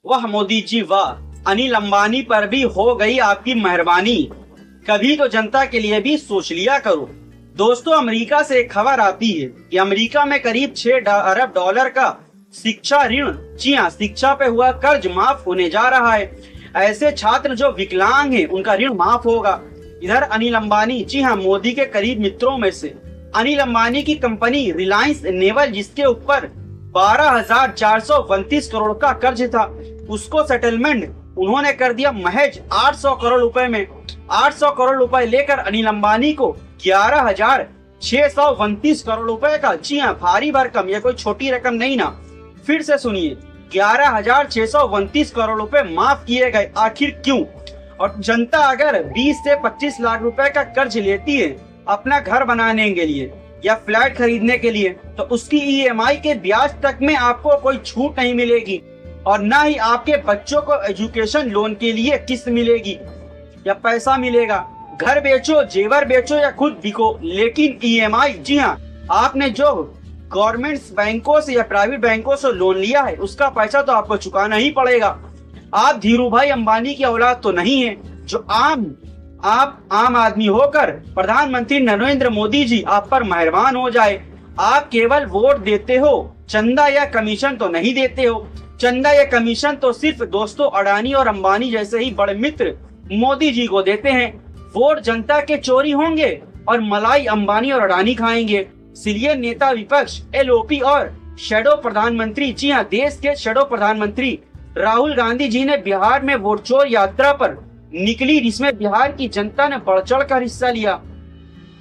वाह मोदी जी वाह, अनिल अंबानी पर भी हो गई आपकी मेहरबानी। कभी तो जनता के लिए भी सोच लिया करो। दोस्तों, अमेरिका से एक खबर आती है कि अमेरिका में करीब 6 अरब डॉलर का शिक्षा ऋण, जी हाँ, शिक्षा पे हुआ कर्ज माफ होने जा रहा है। ऐसे छात्र जो विकलांग हैं उनका ऋण माफ होगा। इधर अनिल अंबानी, जी हाँ, मोदी के करीब मित्रों में से अनिल अंबानी की कंपनी रिलायंस नेवल, जिसके ऊपर 12,432 करोड़ का कर्ज था, उसको सेटलमेंट उन्होंने कर दिया महज 800 करोड़ रुपए में। 800 करोड़ रुपए लेकर अनिल अंबानी को 11,632 करोड़ रुपए का, जी हाँ, भारी भरकम, ये कोई छोटी रकम नहीं ना, फिर से सुनिए, 11,632 करोड़ रुपए माफ किए गए। आखिर क्यों? और जनता अगर 20 से 25 लाख रुपए का कर्ज लेती है अपना घर बनाने के लिए या फ्लैट खरीदने के लिए, तो उसकी ईएमआई के ब्याज तक में आपको कोई छूट नहीं मिलेगी और ना ही आपके बच्चों को एजुकेशन लोन के लिए किस्त मिलेगी या पैसा मिलेगा। घर बेचो, जेवर बेचो या खुद बिको, लेकिन ईएमआई, जी हाँ, आपने जो गवर्नमेंट बैंकों से या प्राइवेट बैंकों से लोन लिया है उसका पैसा तो आपको चुकाना ही पड़ेगा। आप धीरू भाई अंबानी की औलाद तो नहीं है जो आप आम आदमी होकर प्रधानमंत्री नरेंद्र मोदी जी आप पर मेहरबान हो जाए। आप केवल वोट देते हो, चंदा या कमीशन तो नहीं देते हो। चंदा या कमीशन तो सिर्फ दोस्तों अडानी और अंबानी जैसे ही बड़े मित्र मोदी जी को देते हैं। वोट जनता के चोरी होंगे और मलाई अंबानी और अडानी खाएंगे। इसलिए नेता विपक्ष एलओपी और शैडो प्रधानमंत्री, जी हाँ, देश के शैडो प्रधानमंत्री राहुल गांधी जी ने बिहार में वोट चोर यात्रा पर निकली, जिसमें बिहार की जनता ने बढ़ चढ़ कर हिस्सा लिया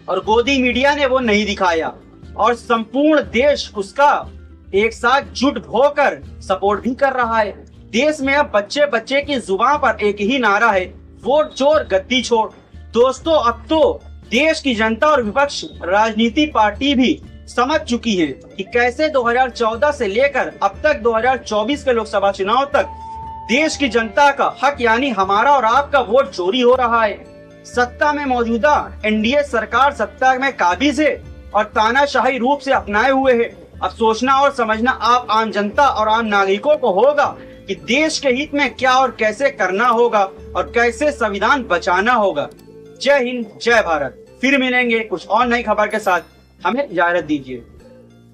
और गोदी मीडिया ने वो नहीं दिखाया और संपूर्ण देश उसका एक साथ जुट होकर सपोर्ट भी कर रहा है। देश में अब बच्चे बच्चे की जुबान पर एक ही नारा है, वोट चोर गद्दी छोड़। दोस्तों, अब तो देश की जनता और विपक्ष राजनीति पार्टी भी समझ चुकी है कि कैसे 2014 से लेकर अब तक 2024 के लोकसभा चुनाव तक देश की जनता का हक यानी हमारा और आपका वोट चोरी हो रहा है। सत्ता में मौजूदा एनडीए सरकार सत्ता में काबिज है और तानाशाही रूप से अपनाए हुए है। अब सोचना और समझना आप आम जनता और आम नागरिकों को होगा कि देश के हित में क्या और कैसे करना होगा और कैसे संविधान बचाना होगा। जय हिंद, जय भारत। फिर मिलेंगे कुछ और नई खबर के साथ, हमें इजाजत दीजिए।